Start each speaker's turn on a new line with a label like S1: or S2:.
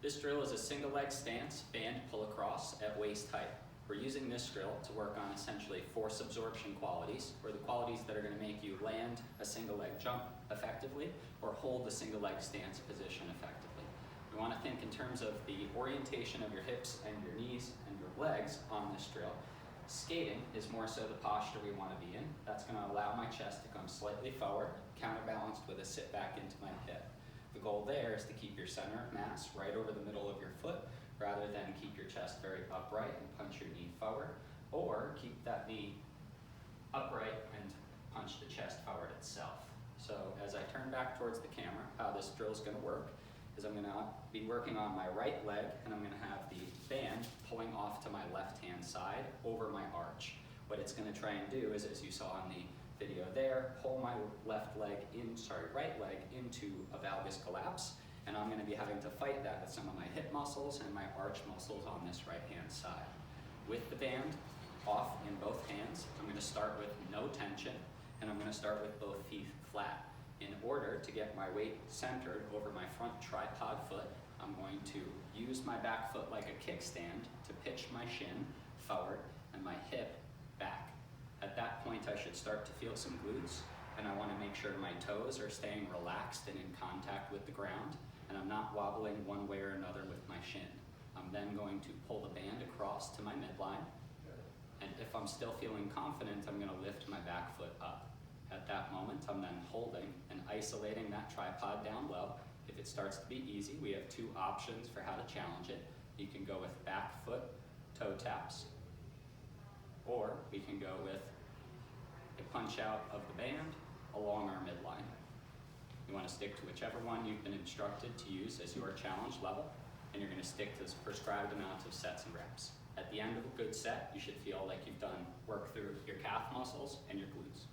S1: This drill is a single leg stance, band pull across at waist height. We're using this drill to work on essentially force absorption qualities, or the qualities that are going to make you land a single leg jump effectively or hold the single leg stance position effectively. We want to think in terms of the orientation of your hips and your knees and your legs on this drill. Skating is more so the posture we want to be in. That's going to allow my chest to come slightly forward, counterbalanced with a sit back into my hip. The goal there is to keep your center of mass right over the middle of your foot, rather than keep your chest very upright and punch your knee forward, or keep that knee upright and punch the chest forward itself. So as I turn back towards the camera, how this drill is going to work is I'm going to be working on my right leg, and I'm going to have the band pulling off to my left-hand side over my arch. What it's going to try and do is, as you saw in the video there, pull my right leg into a valgus collapse, and I'm going to be having to fight that with some of my hip muscles and my arch muscles on this right-hand side. With the band off in both hands, I'm going to start with no tension, and I'm going to start with both feet flat. In order to get my weight centered over my front tripod foot, I'm going to use my back foot like a kickstand to pitch my shin forward and my hip back. At that point, I should start to feel some glutes, and I want to make sure my toes are staying relaxed and in contact with the ground, and I'm not wobbling one way or another with my shin. I'm then going to pull the band across to my midline, and if I'm still feeling confident, I'm going to lift my back foot up. At that moment, I'm then holding and isolating that tripod down low. If it starts to be easy, we have two options for how to challenge it. You can go with back foot toe taps, or we can go with a punch out of the band along our midline. You want to stick to whichever one you've been instructed to use as your challenge level, and you're going to stick to the prescribed amount of sets and reps. At the end of a good set, you should feel like you've done work through your calf muscles and your glutes.